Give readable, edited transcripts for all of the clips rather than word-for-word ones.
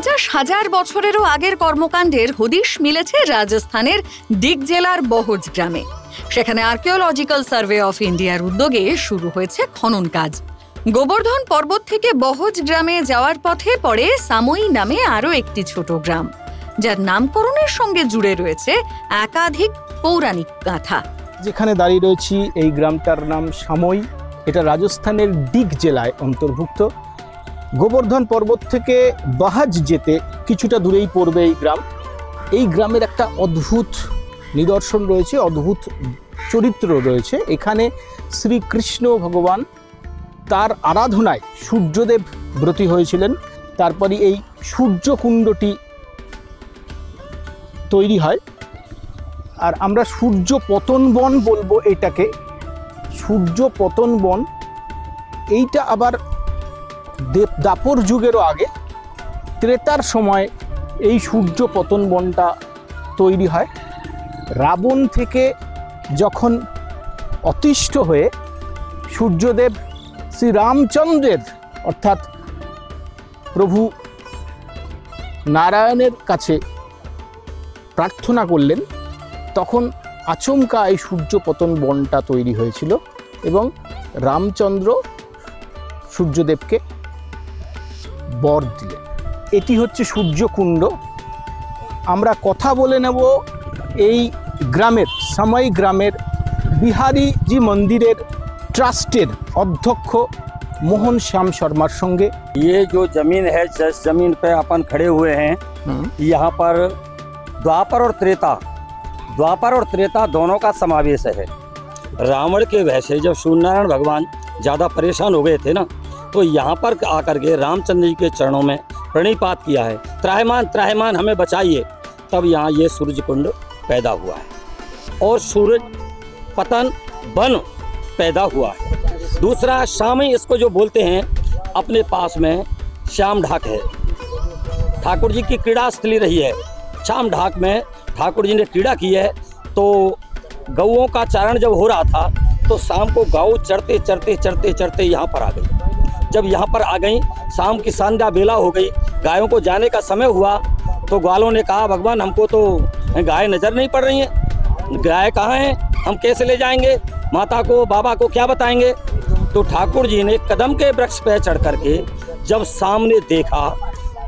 50,000 বছরেরও আগের কর্মকাণ্ডের হদিশ মিলেছে রাজস্থানের ডিগ জেলার বহজ গ্রামে। সেখানে আর্কিওলজিক্যাল সার্ভে অফ ইন্ডিয়ার উদ্যোগে শুরু হয়েছে খনন কাজ। গোবর্ধন পর্বত থেকে বহজ গ্রামে যাওয়ার পথে পড়ে সাময়ী নামে আরও একটি ছোট গ্রাম, যার নামকরণের সঙ্গে জুড়ে রয়েছে একাধিক পৌরাণিক গাথা। যেখানে দাঁড়িয়ে রয়েছি এই গ্রামটার নাম সাময়ী। এটা রাজস্থানের ডিগ জেলায় অন্তর্ভুক্ত। গোবর্ধন পর্বত থেকে বাহাজ যেতে কিছুটা দূরেই পড়বে এই গ্রাম। এই গ্রামের একটা অদ্ভুত নিদর্শন রয়েছে, অদ্ভুত চরিত্র রয়েছে। এখানে শ্রীকৃষ্ণ ভগবান তার আরাধনায় সূর্যদেব ব্রতী হয়েছিলেন। তারপরে এই সূর্যকুণ্ডটি তৈরি হয়, আর আমরা সূর্য পতন বন বলবো এটাকে। সূর্য পতন বন এইটা আবার দাপর যুগেরও আগে, ত্রেতার সময় এই সূর্য পতন বনটা তৈরি হয়। রাবণ থেকে যখন অতিষ্ঠ হয়ে সূর্যদেব শ্রীরামচন্দ্রের অর্থাৎ প্রভু নারায়ণের কাছে প্রার্থনা করলেন, তখন আচমকা এই সূর্য পতন বনটা তৈরি হয়েছিল এবং রামচন্দ্র সূর্যদেবকে বর দিলেন। এটি হচ্ছে সূর্যকুণ্ড। আমরা কথা বলে নেব এই গ্রামের, সাময়ী গ্রামের বিহারীজি মন্দিরের ट्रस्टेड अध्यक्ष मोहन श्याम शर्मा संगे। ये जो जमीन है, जिस जमीन पे अपन खड़े हुए हैं, यहाँ पर द्वापर और त्रेता दोनों का समावेश है। रावण के वजह से जब सूर्यनारायण भगवान ज़्यादा परेशान हो गए थे ना, तो यहाँ पर आकर के रामचंद्र जी के चरणों में प्रणिपात किया है, त्राहिमाम त्राहिमाम हमें बचाइए। तब यहाँ ये सूरज कुंड पैदा हुआ है और सूरज पतन बन पैदा हुआ है। दूसरा शामी इसको जो बोलते हैं, अपने पास में श्याम ढाक है, ठाकुर जी की क्रीड़ा स्थली रही है। श्याम ढाक में ठाकुर जी ने क्रीड़ा की है, तो गौओं का चारण जब हो रहा था तो शाम को गौ चढ़ते चढ़ते चढ़ते चढ़ते यहाँ पर आ गई। जब यहाँ पर आ गई, शाम की संध्या बेला हो गई, गायों को जाने का समय हुआ, तो ग्वालों ने कहा भगवान हमको तो गाय नज़र नहीं पड़ रही हैं, गाय कहाँ हैं, हम कैसे ले जाएंगे, माता को बाबा को क्या बताएंगे। तो ठाकुर जी ने कदम के वृक्ष पे चढ़ करके जब सामने देखा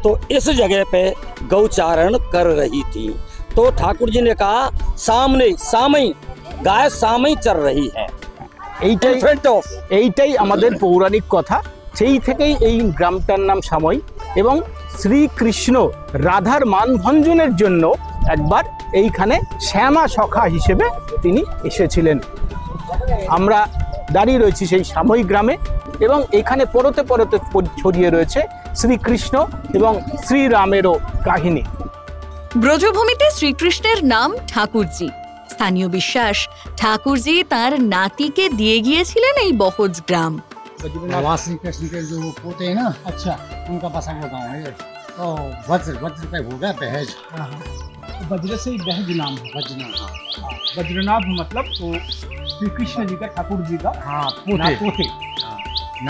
तो इस जगह पे गौचारण कर रही थी, तो ठाकुर जी ने कहा सामने सामई गाय सामई चर रही है। এইটাই আমাদের পৌরাণিক কথা। সেই থেকেই এই গ্রামটার নাম সাময়ী এবং শ্রীকৃষ্ণ রাধার মানভঞ্জনের জন্য একবার এইখানে শ্যামা সখা হিসেবে তিনি এসেছিলেন। আমরা দাঁড়িয়ে রয়েছি সেই সাময়ী গ্রামে এবং এখানে পরতে পরতে ছড়িয়ে রয়েছে শ্রীকৃষ্ণ এবং শ্রীরামেরও কাহিনী। ব্রজভূমিতে শ্রীকৃষ্ণের নাম ঠাকুরজি। স্থানীয় বিশ্বাস, ঠাকুরজি তার নাতিকে দিয়ে গিয়েছিলেন এই বহজ গ্রাম। श्री कृष्ण के जो पोते हैं ना, अच्छा, उनका बसा हुआ गाँव है। तो वज्र पे होगा बहज, वज्र से बहज नाम है, वज्रनाथ। वज्रनाथ मतलब तो श्री कृष्ण जी का, ठाकुर जी का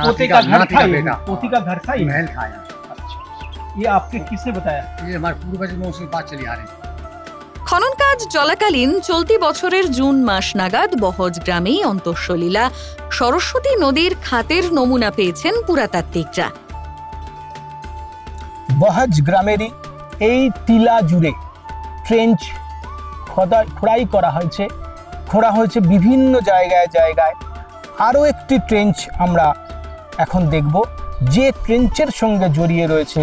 पोते का घर था, पोती का घर था, महल था। अच्छा, ये आपके किसने बताया? ये हमारे पूर्वज में उसकी बात चली आ रही। খনন কাজ চলাকালীন চলতি বছরের জুন মাস নাগাদ বহজ গ্রামেই অন্তঃসলীলা সরস্বতী নদীর খাতের নমুনা পেয়েছেন পুরাতাত্ত্বিকরা। বহজ গ্রামেরই এই টিলা জুড়ে ট্রেঞ্চ খোঁড়াই করা হয়েছে, খোঁড়া হয়েছে বিভিন্ন জায়গায় জায়গায়। আরও একটি ট্রেঞ্চ আমরা এখন দেখব, যে ট্রেঞ্চের সঙ্গে জড়িয়ে রয়েছে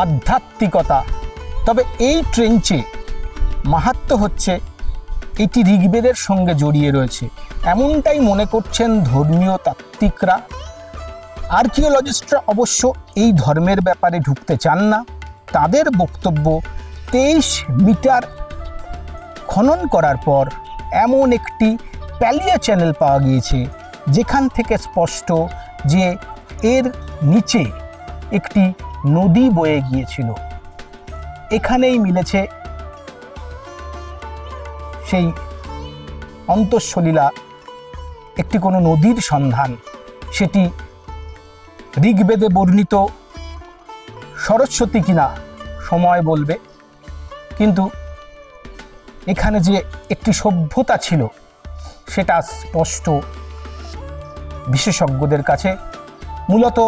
আধ্যাত্মিকতা। তবে এই ট্রেঞ্চে মাহাত্ম্য হচ্ছে এটি ঋগ্বেদের সঙ্গে জড়িয়ে রয়েছে, এমনটাই মনে করছেন ধর্মীয় তাত্ত্বিকরা। আর্কিওলজিস্টরা অবশ্য এই ধর্মের ব্যাপারে ঢুকতে চান না। তাদের বক্তব্য 23 মিটার খনন করার পর এমন একটি প্যালিয়া চ্যানেল পাওয়া গিয়েছে, যেখান থেকে স্পষ্ট যে এর নিচে একটি নদী বয়ে গিয়েছিল। এখানেই মিলেছে সেই অন্তঃসলীলা, একটি কোনো নদীর সন্ধান। সেটি ঋগ্বেদে বর্ণিত সরস্বতী কিনা সময় বলবে, কিন্তু এখানে যে একটি সভ্যতা ছিল সেটা স্পষ্ট বিশেষজ্ঞদের কাছে। মূলত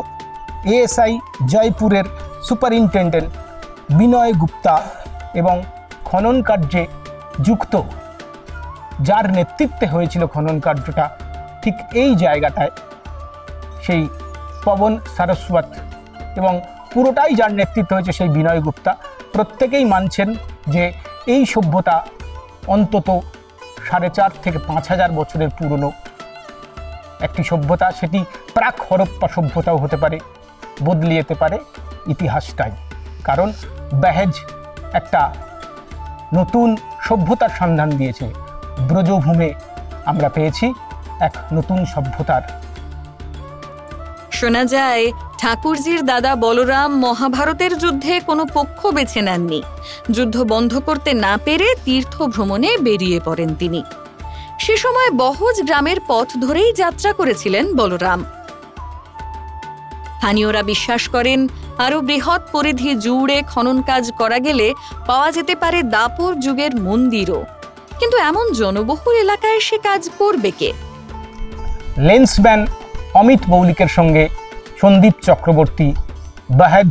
এএসআই জয়পুরের সুপারিনটেন্ডেন্ট বিনয় গুপ্তা এবং খনন কার্যে যুক্ত যার নেতৃত্বে হয়েছিল খনন কার্যটা, ঠিক এই জায়গাটায় সেই পবন সারস্বত এবং পুরোটাই যার নেতৃত্ব হয়েছে সেই বিনয় গুপ্তা, প্রত্যেকেই মানছেন যে এই সভ্যতা অন্তত 4,500 থেকে 5,000 বছরের পুরনো একটি সভ্যতা। সেটি প্রাক হরপ্পা সভ্যতাও হতে পারে, বদলে যেতে পারে ইতিহাসটাই। কারণ বেহেজ একটা নতুন সভ্যতার সন্ধান দিয়েছে। ব্রজভূমে আমরা পেয়েছি এক নতুন সভ্যতার। শোনা যায় ঠাকুরজির দাদা বলরাম মহাভারতের যুদ্ধে কোনো পক্ষ বেছে নেননি। যুদ্ধ বন্ধ করতে না পেরে তীর্থ ভ্রমণে বেরিয়ে পড়েন তিনি। সে সময় বহজ গ্রামের পথ ধরেই যাত্রা করেছিলেন বলরাম। স্থানীয়রা বিশ্বাস করেন আরো বৃহৎ পরিধি জুড়ে খনন কাজ করা গেলে পাওয়া যেতে পারে দাপর যুগের মন্দিরও। কিন্তু এমন জনবহুল এলাকায় সে কাজ করবে কে? লেন্সম্যান অমিত মৌলিকের সঙ্গে সন্দীপ চক্রবর্তী, বেহেজ,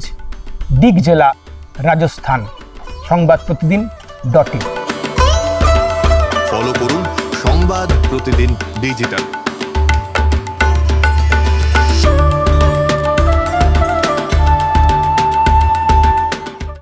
ডিগ জেলা, রাজস্থান। সংবাদ প্রতিদিন .in। ফলো করুন সংবাদ প্রতিদিন ডিজিটাল।